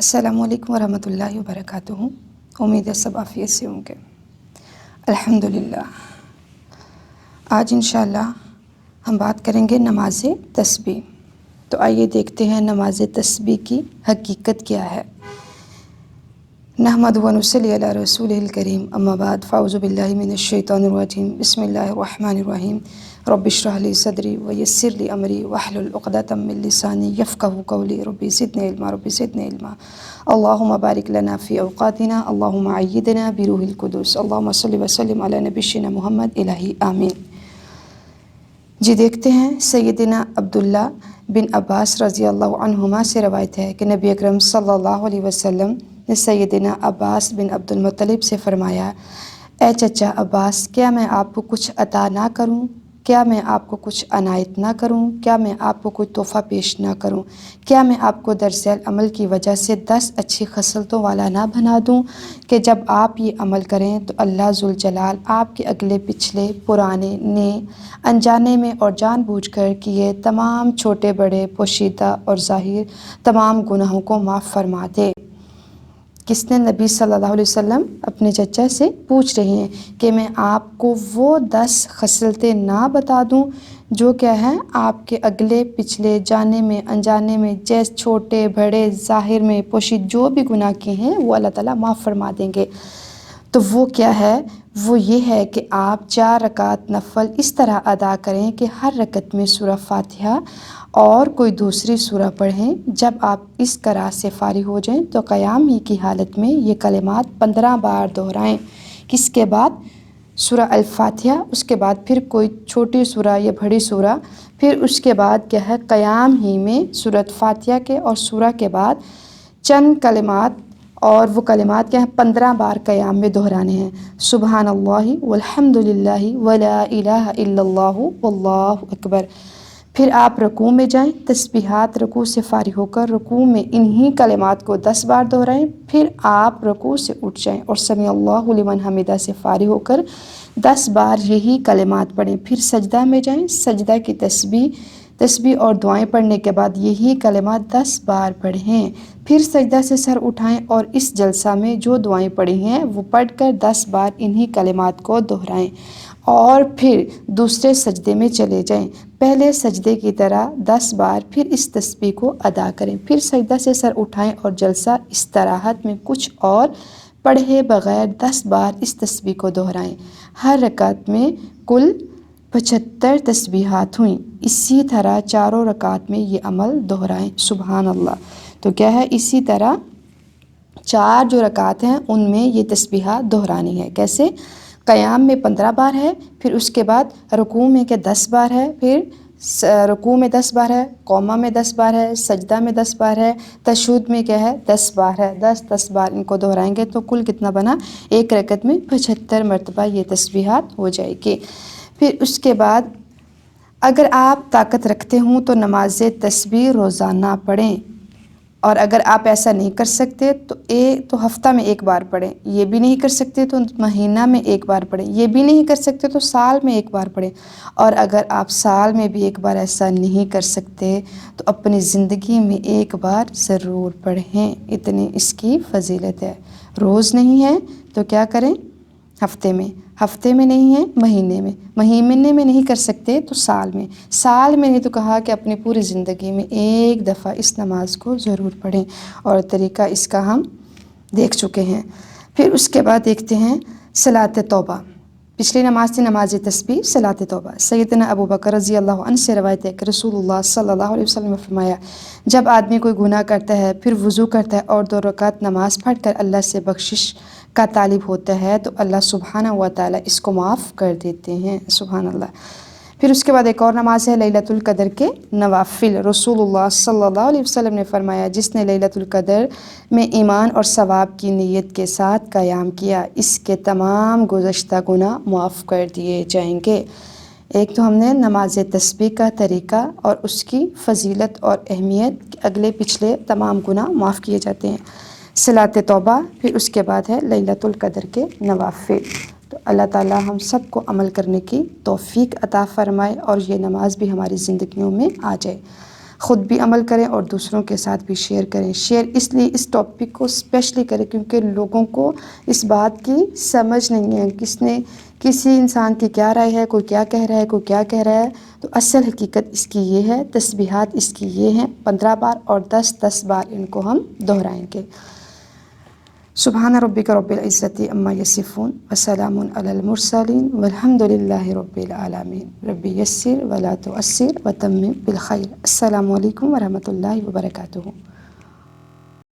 السلام علیکم ورحمۃ اللہ وبرکاتہ۔ امید ہے سب عافیت سے ہوں گے۔ الحمدللہ۔ آج انشاءاللہ ہم بات کریں گے نماز تسبیح۔ تو آئیے دیکھتے ہیں نماز تسبیح کی حقیقت کیا ہے۔ نحمد و نصلی علی رسول الکریم، اما بعد فاعوذ باللہ من الشیطان الرجیم، بسم اللہ الرحمن الرحیم۔ رب اشرح لی صدری ویسر لی امری واحلل عقدۃ من لسانی یفقہوا قولی، رب زدنی علما رب زدنی علما۔ اللہم بارک لنا فی اوقاتنا، اللہم ایدنا بروح القدس، اللہم صلی وسلم علی نبینا محمد، الہی آمین۔ جی دیکھتے ہیں سیدنا عبداللہ بن عباس رضی اللہ عنہما سے روایت ہے کہ نبی اکرم صلی اللہ علیہ وسلم نے سیدنا عباس بن عبد المطلب سے فرمایا، اے چچا عباس، کیا میں آپ کو کچھ عطا نہ کروں؟ کیا میں آپ کو کچھ عنایت نہ کروں؟ کیا میں آپ کو کوئی تحفہ پیش نہ کروں؟ کیا میں آپ کو درس عمل کی وجہ سے 10 اچھی خصلتوں والا نہ بنا دوں کہ جب آپ یہ عمل کریں تو اللہ ذوالجلال آپ کے اگلے پچھلے پرانے نئے انجانے میں اور جان بوجھ کر کیے تمام چھوٹے بڑے پوشیدہ اور ظاہر تمام گناہوں کو معاف فرما دے۔ کس نے؟ نبی صلی اللہ علیہ وسلم اپنے چچا سے پوچھ رہے ہیں کہ میں آپ کو وہ 10 خصلتیں نہ بتا دوں جو کیا ہیں آپ کے اگلے پچھلے جانے میں انجانے میں جیسے چھوٹے بڑے ظاہر میں پوشید جو بھی گناہ کیے ہیں وہ اللہ تعالیٰ معاف فرما دیں گے۔ تو وہ کیا ہے؟ وہ یہ ہے کہ آپ 4 رکعت نفل اس طرح ادا کریں کہ ہر رکعت میں سورہ فاتحہ اور کوئی دوسری سورہ پڑھیں۔ جب آپ اس قرأت سے فارغ ہو جائیں تو قیام ہی کی حالت میں یہ کلمات 15 بار دہرائیں۔ کس کے بعد؟ سورہ الفاتحہ، اس کے بعد پھر کوئی چھوٹی سورہ یا بڑی سورہ، پھر اس کے بعد کیا ہے قیام ہی میں سورۃ فاتحہ کے اور سورہ کے بعد چند کلمات، اور وہ کلمات کیا ہیں 15 بار قیام میں دہرانے ہیں۔ سبحان اللہ والحمد للہ ولا الہ الا اللہ واللہ اکبر۔ پھر آپ رکوع میں جائیں، تسبیحات رکوع سے فارغ ہو کر رکوع میں انہی کلمات کو 10 بار دہرائیں۔ پھر آپ رکوع سے اٹھ جائیں اور سمیع اللہ لمن حمدہ سے فارغ ہو کر 10 بار یہی کلمات پڑھیں۔ پھر سجدہ میں جائیں، سجدہ کی تسبیح اور دعائیں پڑھنے کے بعد یہی کلمات 10 بار پڑھیں۔ پھر سجدہ سے سر اٹھائیں اور اس جلسہ میں جو دعائیں پڑھی ہیں وہ پڑھ کر 10 بار انہی کلمات کو دہرائیں، اور پھر دوسرے سجدے میں چلے جائیں۔ پہلے سجدے کی طرح 10 بار پھر اس تسبیح کو ادا کریں۔ پھر سجدہ سے سر اٹھائیں اور جلسہ استراحت میں کچھ اور پڑھے بغیر 10 بار اس تسبیح کو دہرائیں۔ ہر رکعت میں کل 75 تسبیحات ہوئیں۔ اسی طرح چاروں رکعت میں یہ عمل دہرائیں۔ سبحان اللہ۔ تو کیا ہے؟ اسی طرح 4 جو رکعت ہیں ان میں یہ تسبیحات دہرانی ہے۔ کیسے؟ قیام میں 15 بار ہے، پھر اس کے بعد رکوع میں کہ 10 بار ہے، پھر رکوع میں 10 بار ہے، قومہ میں 10 بار ہے، سجدہ میں 10 بار ہے، تشہد میں کیا ہے 10 بار ہے۔ 10 بار ان کو دہرائیں گے تو کل کتنا بنا؟ ایک رکعت میں 75 مرتبہ یہ تسبیحات ہو جائے گی۔ پھر اس کے بعد اگر آپ طاقت رکھتے ہوں تو نماز تسبیح روزانہ پڑھیں، اور اگر آپ ایسا نہیں کر سکتے تو ہفتہ میں 1 بار پڑھیں۔ یہ بھی نہیں کر سکتے تو مہینہ میں 1 بار پڑھیں۔ یہ بھی نہیں کر سکتے تو سال میں 1 بار پڑھیں۔ اور اگر آپ سال میں بھی 1 بار ایسا نہیں کر سکتے تو اپنی زندگی میں 1 بار ضرور پڑھیں، اتنی اس کی فضیلت ہے۔ روز نہیں ہے تو کیا کریں؟ ہفتے میں نہیں ہے مہینے میں نہیں کر سکتے تو سال میں نہیں تو کہا کہ اپنی پوری زندگی میں 1 دفعہ اس نماز کو ضرور پڑھیں، اور طریقہ اس کا ہم دیکھ چکے ہیں۔ پھر اس کے بعد دیکھتے ہیں صلاۃ توبہ۔ پچھلی نماز تھی نماز تسبیح، صلاۃ توبہ۔ سیدنا ابو بکر رضی اللہ عنہ سے روایت ہے کہ رسول اللہ صلی اللہ علیہ وسلم نے فرمایا، جب آدمی کوئی گناہ کرتا ہے پھر وضو کرتا ہے اور 2 رکعت نماز پڑھ کر اللہ سے بخشش کا طالب ہوتا ہے تو اللہ سبحانہ و تعالیٰ اس کو معاف کر دیتے ہیں۔ سبحان اللہ۔ پھر اس کے بعد ایک اور نماز ہے لیلۃ القدر کے نوافل۔ رسول اللہ صلی اللہ علیہ وسلم نے فرمایا، جس نے لیلۃ القدر میں ایمان اور ثواب کی نیت کے ساتھ قیام کیا، اس کے تمام گزشتہ گناہ معاف کر دیے جائیں گے۔ ایک تو ہم نے نماز تسبیح کا طریقہ اور اس کی فضیلت اور اہمیت، اگلے پچھلے تمام گناہ معاف کیے جاتے ہیں۔ صلاۃ توبہ، پھر اس کے بعد ہے لیلۃ القدر کے نوافل۔ تو اللہ تعالیٰ ہم سب کو عمل کرنے کی توفیق عطا فرمائے اور یہ نماز بھی ہماری زندگیوں میں آ جائے۔ خود بھی عمل کریں اور دوسروں کے ساتھ بھی شیئر کریں. شیئر اس لیے اس ٹاپک کو اسپیشلی کریں کیونکہ لوگوں کو اس بات کی سمجھ نہیں ہے کسی انسان کی کیا رائے ہے، کوئی کیا کہہ رہا ہے، کوئی کیا کہہ رہا ہے. تو اصل حقیقت اس کی یہ ہے، تسبیحات اس کی یہ ہیں 15 بار اور 10 بار ان کو ہم دہرائیں گے. سبحان ربک رب العزت عما یصفون وسلام علی المرسلین والحمد للہ رب العالمین. رب یسر ولا تعسر وتمم بالخیر. السلام علیکم ورحمۃ اللہ وبرکاتہ.